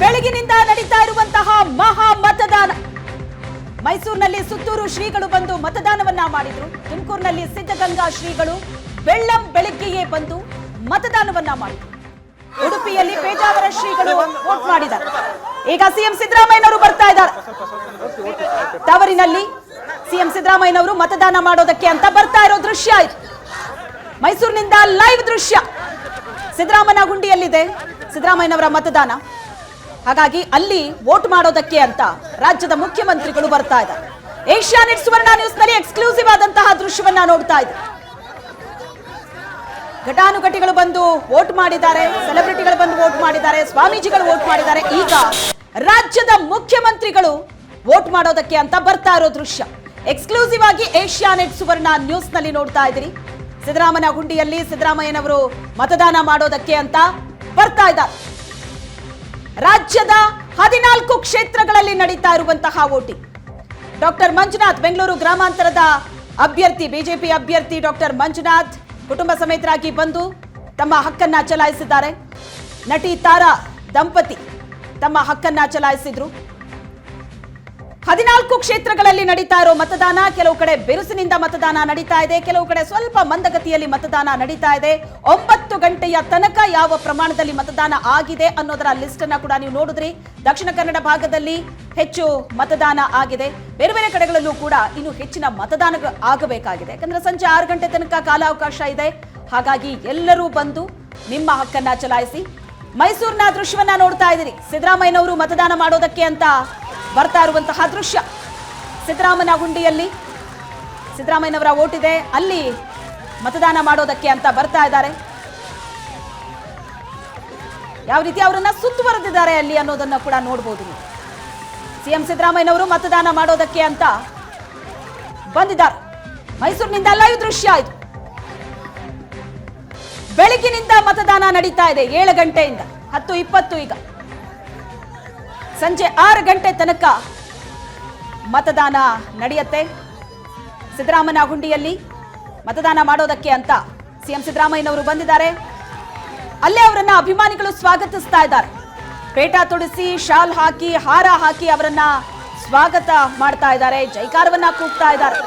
ಬೆಳಗಿನಿಂದ ನಡೀತಾ ಇರುವಂತಹ ಮಹಾ ಮತದಾನ. ಮೈಸೂರಿನಲ್ಲಿ ಸುತ್ತೂರು ಶ್ರೀಗಳು ಬಂದು ಮತದಾನವನ್ನ ಮಾಡಿದ್ರು. ತುಮಕೂರಿನಲ್ಲಿ ಸಿದ್ಧಗಂಗಾ ಶ್ರೀಗಳು ಬೆಳ್ಳಂ ಬೆಳಗ್ಗೆಯೇ ಬಂದು ಮತದಾನವನ್ನ ಮಾಡಿದ್ರು. ಉಡುಪಿಯಲ್ಲಿ ಪೇಜಾವರ ಶ್ರೀಗಳು ವೋಟ್ ಮಾಡಿದ್ದಾರೆ. ಈಗ ಸಿಎಂ ಸಿದ್ದರಾಮಯ್ಯನವರು ಬರ್ತಾ ಇದ್ದಾರೆ. ತವರಿನಲ್ಲಿ ಸಿಎಂ ಸಿದ್ದರಾಮಯ್ಯನವರು ಮತದಾನ ಮಾಡೋದಕ್ಕೆ ಅಂತ ಬರ್ತಾ ಇರೋ ದೃಶ್ಯ ಇದು. ಮೈಸೂರಿನಿಂದ ಲೈವ್ ದೃಶ್ಯ. ಸಿದ್ದರಾಮಯ್ಯನ ಗುಂಡಿಯಲ್ಲಿದೆ ಸಿದ್ದರಾಮಯ್ಯನವರ ಮತದಾನ. ಹಾಗಾಗಿ ಅಲ್ಲಿ ವೋಟ್ ಮಾಡೋದಕ್ಕೆ ಅಂತ ರಾಜ್ಯದ ಮುಖ್ಯಮಂತ್ರಿಗಳು ಬರ್ತಾ ಇದ್ದಾರೆ. ಏಷ್ಯಾನೆಟ್ ಸುವರ್ಣ ನ್ಯೂಸ್ ನಲ್ಲಿ ಎಕ್ಸ್ಕ್ಲೂಸಿವ್ ಆದಂತಹ ದೃಶ್ಯವನ್ನ ನೋಡ್ತಾ ಇದ್ದಾರೆ. ಘಟಾನುಘಟಿಗಳು ಬಂದು ವೋಟ್ ಮಾಡಿದ್ದಾರೆ, ಸೆಲೆಬ್ರಿಟಿಗಳು ಬಂದು ವೋಟ್ ಮಾಡಿದ್ದಾರೆ, ಸ್ವಾಮೀಜಿಗಳು ವೋಟ್ ಮಾಡಿದ್ದಾರೆ. ಈಗ ರಾಜ್ಯದ ಮುಖ್ಯಮಂತ್ರಿಗಳು ವೋಟ್ ಮಾಡೋದಕ್ಕೆ ಅಂತ ಬರ್ತಾ ಇರೋ ದೃಶ್ಯ ಎಕ್ಸ್ಕ್ಲೂಸಿವ್ ಆಗಿ ಏಷ್ಯಾನೆಟ್ ಸುವರ್ಣ ನ್ಯೂಸ್ ನಲ್ಲಿ ನೋಡ್ತಾ ಇದ್ದೀರಿ. ಸಿದ್ದರಾಮಯ್ಯನ ಗುಂಡಿಯಲ್ಲಿ ಸಿದ್ದರಾಮಯ್ಯನವರು ಮತದಾನ ಮಾಡೋದಕ್ಕೆ ಅಂತ ಬರ್ತಾ ಇದ್ದಾರೆ. ರಾಜ್ಯದ 14 ಕ್ಷೇತ್ರಗಳಲ್ಲಿ ನಡೀತಾ ಇರುವಂತಹ ವೋಟಿಂಗ್. ಡಾಕ್ಟರ್ ಮಂಜುನಾಥ್ ಬೆಂಗಳೂರು ಗ್ರಾಮಾಂತರದ ಅಭ್ಯರ್ಥಿ, ಬಿಜೆಪಿ ಅಭ್ಯರ್ಥಿ ಡಾಕ್ಟರ್ ಮಂಜುನಾಥ್ ಕುಟುಂಬ ಸಮೇತರಾಗಿ ಬಂದು ತಮ್ಮ ಹಕ್ಕನ್ನ ಚಲಾಯಿಸಿದ್ದಾರೆ. ನಟಿ ತಾರಾ ದಂಪತಿ ತಮ್ಮ ಹಕ್ಕನ್ನ ಚಲಾಯಿಸಿದ್ರು. 14 ಕ್ಷೇತ್ರಗಳಲ್ಲಿ ನಡೀತಾ ಇರೋ ಮತದಾನ. ಕೆಲವು ಕಡೆ ಬಿರುಸಿನಿಂದ ಮತದಾನ ನಡೀತಾ ಇದೆ, ಕೆಲವು ಕಡೆ ಸ್ವಲ್ಪ ಮಂದಗತಿಯಲ್ಲಿ ಮತದಾನ ನಡೀತಾ ಇದೆ. 9 ಗಂಟೆಯ ತನಕ ಯಾವ ಪ್ರಮಾಣದಲ್ಲಿ ಮತದಾನ ಆಗಿದೆ ಅನ್ನೋದರ ಲಿಸ್ಟ್ ಅನ್ನ ಕೂಡ ನೀವು ನೋಡಿದ್ರಿ. ದಕ್ಷಿಣ ಕನ್ನಡ ಭಾಗದಲ್ಲಿ ಹೆಚ್ಚು ಮತದಾನ ಆಗಿದೆ. ಬೇರೆ ಬೇರೆ ಕಡೆಗಳಲ್ಲೂ ಕೂಡ ಇನ್ನು ಹೆಚ್ಚಿನ ಮತದಾನ ಆಗಬೇಕಾಗಿದೆ. ಯಾಕಂದ್ರೆ ಸಂಜೆ 6 ಗಂಟೆ ತನಕ ಕಾಲಾವಕಾಶ ಇದೆ. ಹಾಗಾಗಿ ಎಲ್ಲರೂ ಬಂದು ನಿಮ್ಮ ಹಕ್ಕನ್ನ ಚಲಾಯಿಸಿ. ಮೈಸೂರಿನ ದೃಶ್ಯವನ್ನ ನೋಡ್ತಾ ಇದ್ದೀರಿ. ಸಿದ್ದರಾಮಯ್ಯನವರು ಮತದಾನ ಮಾಡೋದಕ್ಕೆ ಅಂತ ಬರ್ತಾ ಇರುವಂತಹ ದೃಶ್ಯ. ಸಿದ್ದರಾಮಯ್ಯನ ಗುಂಡಿಯಲ್ಲಿ ಸಿದ್ದರಾಮಯ್ಯನವರ ವೋಟ್ ಇದೆ, ಅಲ್ಲಿ ಮತದಾನ ಮಾಡೋದಕ್ಕೆ ಅಂತ ಬರ್ತಾ ಇದ್ದಾರೆ. ಯಾವ ರೀತಿ ಅವರನ್ನ ಸುತ್ತುವರೆದಿದ್ದಾರೆ ಅಲ್ಲಿ ಅನ್ನೋದನ್ನ ಕೂಡ ನೋಡಬಹುದು. ಸಿಎಂ ಸಿದ್ದರಾಮಯ್ಯನವರು ಮತದಾನ ಮಾಡೋದಕ್ಕೆ ಅಂತ ಬಂದಿದ್ದಾರೆ. ಮೈಸೂರಿನಿಂದ ಲೈವ್ ದೃಶ್ಯ ಇದು. ಬೆಳಗಿನಿಂದ ಮತದಾನ ನಡೀತಾ ಇದೆ. 7 ಗಂಟೆಯಿಂದ 10:20 ಈಗ ಸಂಜೆ 6 ಗಂಟೆ ತನಕ ಮತದಾನ ನಡೆಯುತ್ತೆ. ಸಿದ್ದರಾಮಯ್ಯನ ಗುಂಡಿಯಲ್ಲಿ ಮತದಾನ ಮಾಡೋದಕ್ಕೆ ಅಂತ ಸಿಎಂ ಸಿದ್ದರಾಮಯ್ಯನವರು ಬಂದಿದ್ದಾರೆ. ಅಲ್ಲೇ ಅವರನ್ನ ಅಭಿಮಾನಿಗಳು ಸ್ವಾಗತಿಸ್ತಾ ಇದ್ದಾರೆ. ಪೇಟ ತೊಡಿಸಿ, ಶಾಲ್ ಹಾಕಿ, ಹಾರ ಹಾಕಿ ಅವರನ್ನ ಸ್ವಾಗತ ಮಾಡ್ತಾ ಇದ್ದಾರೆ. ಜೈಕಾರವನ್ನ ಕೂಗ್ತಾ ಇದ್ದಾರೆ.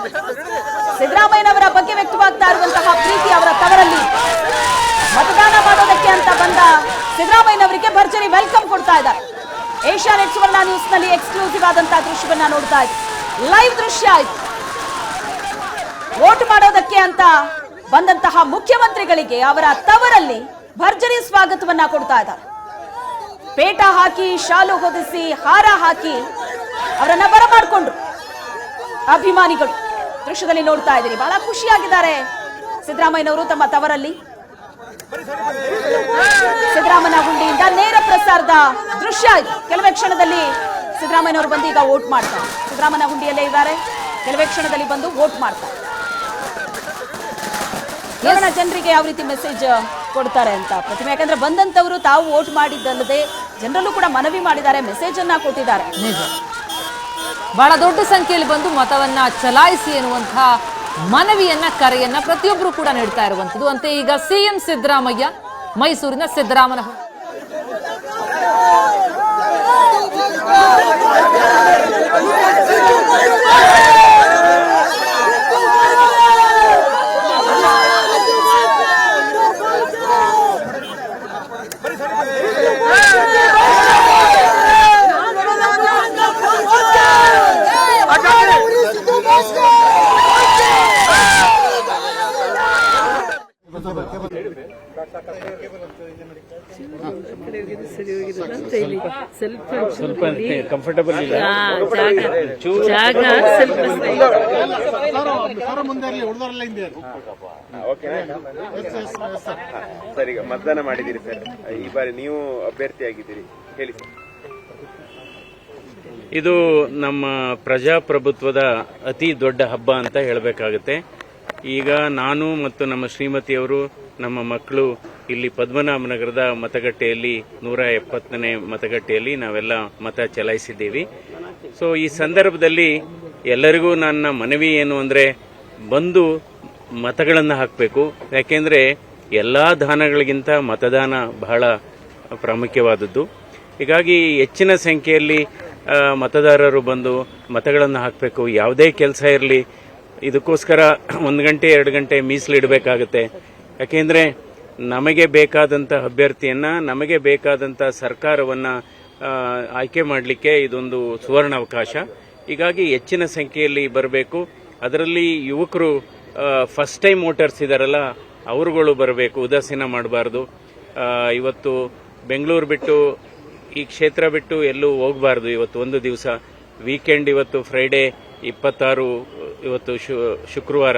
ಸಿದ್ದರಾಮಯ್ಯನವರ ಬಗ್ಗೆ ವ್ಯಕ್ತವಾಗ್ತಾ ಇರುವಂತಹ ಪ್ರೀತಿ ಅವರ ತವರಲ್ಲಿ ಮತದಾನ ಮಾಡೋದಕ್ಕೆ ಅಂತ ಬಂದ ಸಿದ್ದರಾಮಯ್ಯನವರಿಗೆ ಭರ್ಜರಿ ವೆಲ್ಕಮ್ ಕೊಡ್ತಾ ಇದ್ದಾರೆ. ಏಷ್ಯಾನೆಟ್ ಸುವರ್ಣ ನ್ಯೂಸ್ ನಲ್ಲಿ ಎಕ್ಸ್ಕ್ಲೂಸಿವ್ ಆದಂತಹ ದೃಶ್ಯವನ್ನ ನೋಡ್ತಾ ಇದ್ದೀವಿ. ಲೈವ್ ದೃಶ್ಯ ಆಯ್ತು. ವೋಟ್ ಮಾಡೋದಕ್ಕೆ ಅಂತ ಬಂದಂತಹ ಮುಖ್ಯಮಂತ್ರಿಗಳಿಗೆ ಅವರ ತವರಲ್ಲಿ ಭರ್ಜರಿ ಸ್ವಾಗತವನ್ನ ಕೊಡ್ತಾ ಇದ್ದಾರೆ. ಪೇಟ ಹಾಕಿ, ಶಾಲು ಹೊದಿಸಿ, ಹಾರ ಹಾಕಿ ಅವರನ್ನ ಬರಮಾಡ್ಕೊಂಡ್ರು ಅಭಿಮಾನಿಗಳು. ದೃಶ್ಯದಲ್ಲಿ ನೋಡ್ತಾ ಇದ್ದೀರಿ. ಬಹಳ ಖುಷಿಯಾಗಿದ್ದಾರೆ ಸಿದ್ದರಾಮಯ್ಯನವರು ತಮ್ಮ ತವರಲ್ಲಿ. ಸಿದ್ದರಾಮಯ್ಯನ ಗುಂಡಿಯಿಂದ ನೇರ ಪ್ರಸಾರದ ದೃಶ್ಯ ಇದು. ಕೆಲವೇ ಕ್ಷಣದಲ್ಲಿ ಸಿದ್ದರಾಮಯ್ಯನವರು ಬಂದು ಈಗ ವೋಟ್ ಮಾಡ್ತಾರೆ. ಸಿದ್ದರಾಮಯ್ಯನ ಗುಂಡಿಯಲ್ಲೇ ಇದ್ದಾರೆ. ಕೆಲವೇ ಕ್ಷಣದಲ್ಲಿ ಬಂದು ವೋಟ್ ಮಾಡ್ತಾರೆ. ಕೇರಳ ಜನರಿಗೆ ಯಾವ ರೀತಿ ಮೆಸೇಜ್ ಕೊಡ್ತಾರೆ ಅಂತ ಪ್ರತಿಮೆ. ಯಾಕಂದ್ರೆ ಬಂದಂತವರು ತಾವು ವೋಟ್ ಮಾಡಿದ್ದಲ್ಲದೆ ಜನರಲ್ಲೂ ಕೂಡ ಮನವಿ ಮಾಡಿದ್ದಾರೆ, ಮೆಸೇಜ್ ಅನ್ನ ಕೊಟ್ಟಿದ್ದಾರೆ. ಬಹಳ ದೊಡ್ಡ ಸಂಖ್ಯೆಯಲ್ಲಿ ಬಂದು ಮತವನ್ನ ಚಲಾಯಿಸಿ ಎನ್ನುವಂತಹ ಮನವಿಯನ್ನ, ಕರೆಯನ್ನ ಪ್ರತಿಯೊಬ್ಬರು ಕೂಡ ನೀಡ್ತಾ ಇರುವಂತದ್ದು. ಅಂತೆ ಈಗ ಸಿಎಂ ಸಿದ್ದರಾಮಯ್ಯ ಮೈಸೂರಿನ ಸಿದ್ದರಾಮನ ಸ್ವಲ್ಪ ಕಂಫರ್ಟಬಲ್ ಇಲ್ಲ. ಸರ್, ಈಗ ಮತದಾನ ಮಾಡಿದ್ದೀರಿ ಸರ್. ಈ ಬಾರಿ ನೀವು ಅಭ್ಯರ್ಥಿಯಾಗಿದ್ದೀರಿ, ಹೇಳಿ ಸರ್. ಇದು ನಮ್ಮ ಪ್ರಜಾಪ್ರಭುತ್ವದ ಅತಿ ದೊಡ್ಡ ಹಬ್ಬ ಅಂತ ಹೇಳಬೇಕಾಗುತ್ತೆ. ಈಗ ನಾನು ಮತ್ತು ನಮ್ಮ ಶ್ರೀಮತಿಯವರು, ನಮ್ಮ ಮಕ್ಕಳು ಇಲ್ಲಿ ಪದ್ಮನಾಭನಗರದ ಮತಗಟ್ಟೆಯಲ್ಲಿ 170ನೇ ಮತಗಟ್ಟೆಯಲ್ಲಿ ನಾವೆಲ್ಲ ಮತ ಚಲಾಯಿಸಿದ್ದೀವಿ. ಸೊ ಈ ಸಂದರ್ಭದಲ್ಲಿ ಎಲ್ಲರಿಗೂ ನನ್ನ ಮನವಿ ಏನು ಅಂದರೆ, ಬಂದು ಮತಗಳನ್ನು ಹಾಕಬೇಕು. ಯಾಕೆಂದರೆ ಎಲ್ಲ ದಾನಗಳಿಗಿಂತ ಮತದಾನ ಬಹಳ ಪ್ರಾಮುಖ್ಯವಾದದ್ದು. ಹೀಗಾಗಿ ಹೆಚ್ಚಿನ ಸಂಖ್ಯೆಯಲ್ಲಿ ಮತದಾರರು ಬಂದು ಮತಗಳನ್ನು ಹಾಕಬೇಕು. ಯಾವುದೇ ಕೆಲಸ ಇರಲಿ ಇದಕ್ಕೋಸ್ಕರ 1 ಗಂಟೆ 2 ಗಂಟೆ ಮೀಸಲಿಡಬೇಕಾಗತ್ತೆ. ಯಾಕೆಂದರೆ ನಮಗೆ ಬೇಕಾದಂಥ ಅಭ್ಯರ್ಥಿಯನ್ನು, ನಮಗೆ ಬೇಕಾದಂಥ ಸರ್ಕಾರವನ್ನು ಆಯ್ಕೆ ಮಾಡಲಿಕ್ಕೆ ಇದೊಂದು ಸುವರ್ಣಾವಕಾಶ. ಹೀಗಾಗಿ ಹೆಚ್ಚಿನ ಸಂಖ್ಯೆಯಲ್ಲಿ ಬರಬೇಕು. ಅದರಲ್ಲಿ ಯುವಕರು ಫಸ್ಟ್ ಟೈಮ್ ವೋಟರ್ಸ್ ಇದ್ದಾರಲ್ಲ ಅವರುಗಳು ಬರಬೇಕು, ಉದಾಸೀನ ಮಾಡಬಾರ್ದು. ಇವತ್ತು ಬೆಂಗಳೂರು ಬಿಟ್ಟು ಈ ಕ್ಷೇತ್ರ ಬಿಟ್ಟು ಎಲ್ಲೂ ಹೋಗಬಾರ್ದು. ಇವತ್ತು ಒಂದು ದಿವಸ ವೀಕೆಂಡ್, ಇವತ್ತು ಫ್ರೈಡೇ 26, ಇವತ್ತು ಶುಕ್ರವಾರ.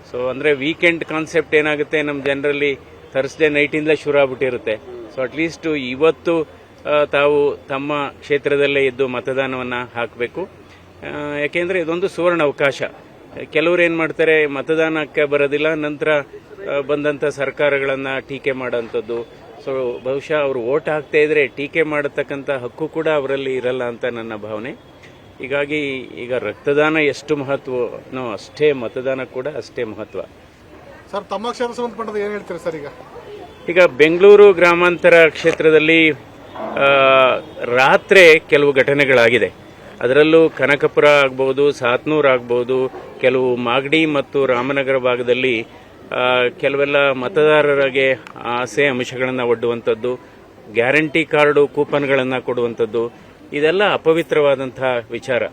ಸೊ ಅಂದರೆ ವೀಕೆಂಡ್ ಕಾನ್ಸೆಪ್ಟ್ ಏನಾಗುತ್ತೆ, ನಮ್ಮ ಜನರಲ್ಲಿ ಥರ್ಸ್ಡೇ ನೈಟಿಂದಲೇ ಶುರು ಆಗ್ಬಿಟ್ಟಿರುತ್ತೆ. ಸೊ ಅಟ್ಲೀಸ್ಟ್ ಇವತ್ತು ತಾವು ತಮ್ಮ ಕ್ಷೇತ್ರದಲ್ಲೇ ಇದ್ದು ಮತದಾನವನ್ನು ಹಾಕಬೇಕು. ಯಾಕೆಂದರೆ ಇದೊಂದು ಸುವರ್ಣ ಅವಕಾಶ. ಕೆಲವರು ಏನು ಮಾಡ್ತಾರೆ, ಮತದಾನಕ್ಕೆ ಬರೋದಿಲ್ಲ, ನಂತರ ಬಂದಂಥ ಸರ್ಕಾರಗಳನ್ನು ಟೀಕೆ ಮಾಡೋಂಥದ್ದು. ಸೊ ಬಹುಶಃ ಅವರು ವೋಟ್ ಹಾಕ್ತಾ ಇದ್ರೆ ಟೀಕೆ ಮಾಡತಕ್ಕಂಥ ಹಕ್ಕು ಕೂಡ ಅವರಲ್ಲಿ ಇರಲ್ಲ ಅಂತ ನನ್ನ ಭಾವನೆ. ಹೀಗಾಗಿ ಈಗ ರಕ್ತದಾನ ಎಷ್ಟು ಮಹತ್ವನೋ ಅಷ್ಟೇ ಮತದಾನ ಕೂಡ ಅಷ್ಟೇ ಮಹತ್ವ. ಸರ್, ತಮ್ಮ ಕ್ಷೇತ್ರ ಸಂಬಂಧಪಟ್ಟದ್ದು ಏನು ಹೇಳ್ತೀರಿ ಸರ್? ಈಗ ಬೆಂಗಳೂರು ಗ್ರಾಮಾಂತರ ಕ್ಷೇತ್ರದಲ್ಲಿ ರಾತ್ರಿ ಕೆಲವು ಘಟನೆಗಳಾಗಿದೆ. ಅದರಲ್ಲೂ ಕನಕಪುರ ಆಗ್ಬೋದು, ಸಾತ್ನೂರು ಆಗ್ಬೋದು, ಕೆಲವು ಮಾಗಡಿ ಮತ್ತು ರಾಮನಗರ ಭಾಗದಲ್ಲಿ ಕೆಲವೆಲ್ಲ ಮತದಾರರಿಗೆ ಆಸೆ ಅಂಶಗಳನ್ನು ಒಡ್ಡುವಂಥದ್ದು, ಗ್ಯಾರಂಟಿ ಕಾರ್ಡು ಕೂಪನ್ಗಳನ್ನು ಕೊಡುವಂಥದ್ದು, ಇದೆಲ್ಲ ಅಪವಿತ್ರವಾದಂಥ ವಿಚಾರ.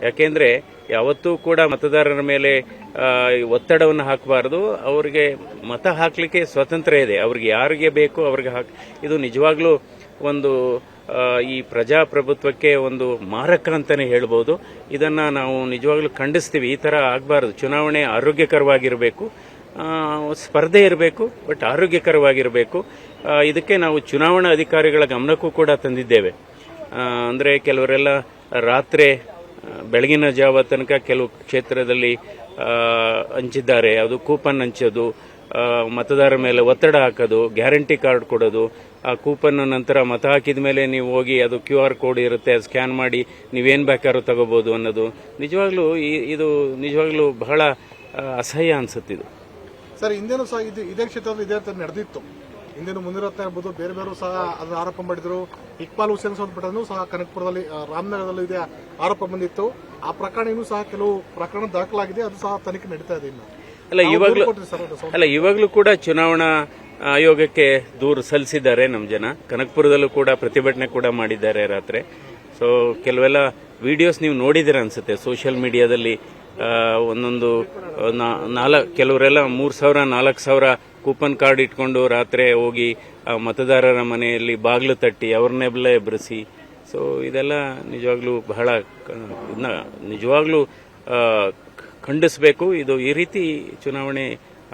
ಯಾಕೆಂದರೆ ಯಾವತ್ತೂ ಕೂಡ ಮತದಾರರ ಮೇಲೆ ಒತ್ತಡವನ್ನು ಹಾಕಬಾರ್ದು. ಅವರಿಗೆ ಮತ ಹಾಕಲಿಕ್ಕೆ ಸ್ವಾತಂತ್ರ್ಯ ಇದೆ, ಅವ್ರಿಗೆ ಯಾರಿಗೆ ಬೇಕು ಅವ್ರಿಗೆ ಇದು ನಿಜವಾಗ್ಲೂ ಒಂದು ಈ ಪ್ರಜಾಪ್ರಭುತ್ವಕ್ಕೆ ಒಂದು ಮಾರಕ ಅಂತಲೇ ಹೇಳ್ಬೋದು. ಇದನ್ನು ನಾವು ನಿಜವಾಗ್ಲೂ ಖಂಡಿಸ್ತೀವಿ. ಈ ಥರ ಆಗಬಾರ್ದು. ಚುನಾವಣೆ ಆರೋಗ್ಯಕರವಾಗಿರಬೇಕು, ಸ್ಪರ್ಧೆ ಇರಬೇಕು, ಬಟ್ ಆರೋಗ್ಯಕರವಾಗಿರಬೇಕು. ಇದಕ್ಕೆ ನಾವು ಚುನಾವಣಾ ಅಧಿಕಾರಿಗಳ ಗಮನಕ್ಕೂ ಕೂಡ ತಂದಿದ್ದೇವೆ. ಅಂದರೆ ಕೆಲವರೆಲ್ಲ ರಾತ್ರಿ ಬೆಳಗಿನ ಜಾವ ತನಕ ಕೆಲವು ಕ್ಷೇತ್ರದಲ್ಲಿ ಹಂಚಿದ್ದಾರೆ. ಅದು ಕೂಪನ್ ಹಂಚೋದು, ಮತದಾರರ ಮೇಲೆ ಒತ್ತಡ ಹಾಕೋದು, ಗ್ಯಾರಂಟಿ ಕಾರ್ಡ್ ಕೊಡೋದು, ಆ ಕೂಪನ್ ನಂತರ ಮತ ಹಾಕಿದ ಮೇಲೆ ನೀವು ಹೋಗಿ ಅದು QR ಕೋಡ್ ಇರುತ್ತೆ, ಅದು ಸ್ಕ್ಯಾನ್ ಮಾಡಿ ನೀವೇನು ಬೇಕಾದ್ರೂ ತಗೋಬೋದು ಅನ್ನೋದು ನಿಜವಾಗ್ಲೂ ಇದು ನಿಜವಾಗ್ಲೂ ಬಹಳ ಅಸಹ್ಯ ಅನ್ಸುತ್ತಿದ್ದು. ಸರ್, ಹಿಂದೇನು ಸಹ ಇದೇ ಕ್ಷೇತ್ರದಲ್ಲಿ ಇದೇ ನಡೆದಿತ್ತು. ಹಿಂದೇನು ಮುಂದಿರತ್ತೆ ಇರ್ಬೋದು, ಬೇರೆ ಬೇರೆ ಸಹ ಅದನ್ನು ಆರೋಪ ಮಾಡಿದ್ರು. ಇಕ್ಬಾಲ್ ಹುಸೇನ್ ಸಂಬಂಧಪಟ್ಟನು ಸಹ ಕನಕಪುರದಲ್ಲಿ, ರಾಮನಗರದಲ್ಲೂ ಇದೆ ಆರೋಪ ಬಂದಿತ್ತು. ಆ ಪ್ರಕರಣ ಇನ್ನೂ ಸಹ ಕೆಲವು ಪ್ರಕರಣ ದಾಖಲಾಗಿದೆ, ಅದು ಸಹ ತನಿಖೆ ನಡೀತಾ ಇದೆ ಇನ್ನು. ಇವಾಗಲೂ ಕೂಡ ಚುನಾವಣಾ ಆಯೋಗಕ್ಕೆ ದೂರು ಸಲ್ಲಿಸಿದ್ದಾರೆ ನಮ್ಮ ಜನ. ಕನಕಪುರದಲ್ಲೂ ಕೂಡ ಪ್ರತಿಭಟನೆ ಕೂಡ ಮಾಡಿದ್ದಾರೆ ರಾತ್ರಿ. ಸೊ ಕೆಲವೆಲ್ಲ ವಿಡಿಯೋಸ್ ನೀವು ನೋಡಿದಿರ ಅನ್ಸುತ್ತೆ ಸೋಷಿಯಲ್ ಮೀಡಿಯಾದಲ್ಲಿ. ಒಂದೊಂದು ಕೆಲವರೆಲ್ಲ 3,000 4,000 ಕೂಪನ್ ಕಾರ್ಡ್ ಇಟ್ಕೊಂಡು ರಾತ್ರಿ ಹೋಗಿ ಮತದಾರರ ಮನೆಯಲ್ಲಿ ಬಾಗಿಲು ತಟ್ಟಿ ಅವ್ರನ್ನೆಲ್ಲ ಎಬ್ಬರಿಸಿ. ಸೊ ಇದೆಲ್ಲ ನಿಜವಾಗ್ಲೂ ಬಹಳ ನಿಜವಾಗ್ಲೂ ಖಂಡಿಸಬೇಕು. ಇದು ಈ ರೀತಿ ಚುನಾವಣೆ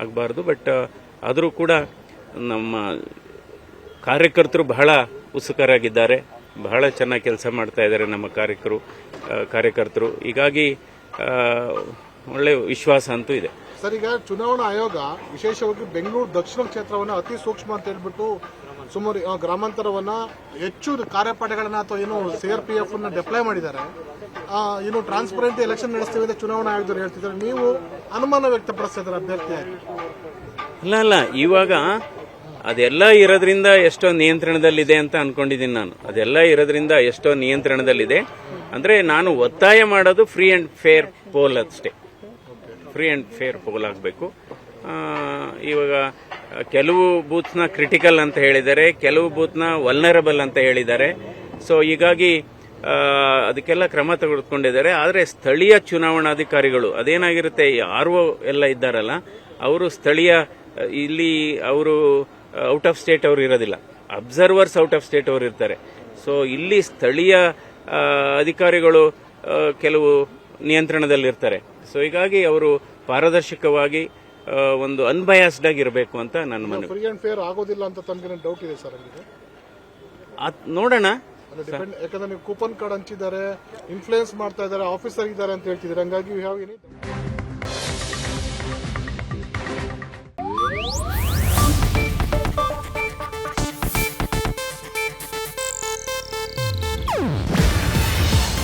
ಆಗಬಾರ್ದು. ಬಟ್ ಆದರೂ ಕೂಡ ನಮ್ಮ ಕಾರ್ಯಕರ್ತರು ಬಹಳ ಉತ್ಸುಕರಾಗಿದ್ದಾರೆ, ಬಹಳ ಚೆನ್ನಾಗಿ ಕೆಲಸ ಮಾಡ್ತಾ ಇದ್ದಾರೆ ನಮ್ಮ ಕಾರ್ಯಕರ್ತರು. ಹೀಗಾಗಿ ಒಳ್ಳೆ ವಿಶ್ವಾಸ ಅಂತೂ ಇದೆ. ಸರ್, ಈಗ ಚುನಾವಣಾ ಆಯೋಗ ವಿಶೇಷವಾಗಿ ಬೆಂಗಳೂರು ದಕ್ಷಿಣ ಕ್ಷೇತ್ರವನ್ನು ಅತಿ ಸೂಕ್ಷ್ಮ ಅಂತ ಹೇಳ್ಬಿಟ್ಟು ಸುಮಾರು ಗ್ರಾಮಾಂತರವನ್ನ ಹೆಚ್ಚು ಕಾರ್ಯಪಡೆಗಳನ್ನ ಅಥವಾ ಏನು CRPF ಅನ್ನ ಡಿಪ್ಲೈ ಮಾಡಿದ್ದಾರೆ. ಏನು ಟ್ರಾನ್ಸ್ಪರೆಂಟ್ ಎಲೆಕ್ಷನ್ ನಡೆಸ್ತೀವಿ ಅಂತ ಚುನಾವಣಾ ಆಯೋಗದವರು ಹೇಳ್ತಿದ್ದಾರೆ. ನೀವು ಅನುಮಾನ ವ್ಯಕ್ತಪಡಿಸ್ತಿದ್ದಾರೆ ಅಭ್ಯರ್ಥಿಯಾಗಿ. ಅಲ್ಲ, ಇವಾಗ ಅದೆಲ್ಲ ಇರೋದ್ರಿಂದ ಎಷ್ಟೋ ನಿಯಂತ್ರಣದಲ್ಲಿದೆ ಅಂತ ಅನ್ಕೊಂಡಿದ್ದೀನಿ ನಾನು. ಅದೆಲ್ಲ ಇರೋದ್ರಿಂದ ಎಷ್ಟೋ ನಿಯಂತ್ರಣದಲ್ಲಿದೆ. ಅಂದ್ರೆ ನಾನು ಒತ್ತಾಯ ಮಾಡೋದು ಫ್ರೀ ಅಂಡ್ ಫೇರ್ ಪೋಲ್ ಅಷ್ಟೇ. ಫ್ರೀ ಅಂಡ್ ಫೇರ್ ಪೋಲ್ ಆಗಬೇಕು. ಇವಾಗ ಕೆಲವು ಬೂತ್ನ ಕ್ರಿಟಿಕಲ್ ಅಂತ ಹೇಳಿದ್ದಾರೆ, ಕೆಲವು ಬೂತ್ನ ವಲ್ನರಬಲ್ ಅಂತ ಹೇಳಿದ್ದಾರೆ. ಸೊ ಹೀಗಾಗಿ ಅದಕ್ಕೆಲ್ಲ ಕ್ರಮ ತೆಗೆದುಕೊಂಡಿದ್ದಾರೆ. ಆದರೆ ಸ್ಥಳೀಯ ಚುನಾವಣಾಧಿಕಾರಿಗಳು ಅದೇನಾಗಿರುತ್ತೆ, RO ಎಲ್ಲ ಇದ್ದಾರಲ್ಲ, ಅವರು ಸ್ಥಳೀಯ ಇಲ್ಲಿ ಅವರು ಔಟ್ ಆಫ್ ಸ್ಟೇಟ್ ಅವರು ಇರೋದಿಲ್ಲ, ಅಬ್ಸರ್ವರ್ಸ್ ಔಟ್ ಆಫ್ ಸ್ಟೇಟ್ ಅವರು ಇರ್ತಾರೆ. ಸೊ ಇಲ್ಲಿ ಸ್ಥಳೀಯ ಅಧಿಕಾರಿಗಳು ಕೆಲವು ನಿಯಂತ್ರಣದಲ್ಲಿರ್ತಾರೆ. ಸೊ ಹೀಗಾಗಿ ಅವರು ಪಾರದರ್ಶಕವಾಗಿ ಒಂದು ಅನ್ಬಯಾಸ್ಡ್ ಆಗಿರಬೇಕು ಅಂತ ನನ್ನ ಮನವಿ. ಫ್ರೀ ಅಂಡ್ ಫೇರ್ ಆಗೋದಿಲ್ಲ ಅಂತ ತಮಗೆ ಡೌಟ್ ಇದೆ ಸರ್? ನೋಡೋಣ. ಯಾಕಂದ್ರೆ ನೀವು ಕೂಪನ್ ಕಾರ್ಡ್ ಹಂಚಿದ್ದಾರೆ, ಇನ್ಫ್ಲೂಯೆನ್ಸ್ ಮಾಡ್ತಾ ಇದ್ದಾರೆ, ಆಫೀಸರ್ ಇದ್ದಾರೆ ಅಂತ ಹೇಳ್ತಿದ್ದಾರೆ. ಹಂಗಾಗಿ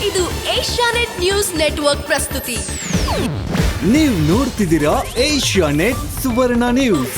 ಇದು ಏಷ್ಯಾನೆಟ್ ನ್ಯೂಸ್ ನೆಟ್ವರ್ಕ್ ಪ್ರಸ್ತುತಿ. ನೀವು ನೋಡ್ತಿದ್ದೀರಾ ಏಷ್ಯಾನೆಟ್ ಸುವರ್ಣ ನ್ಯೂಸ್.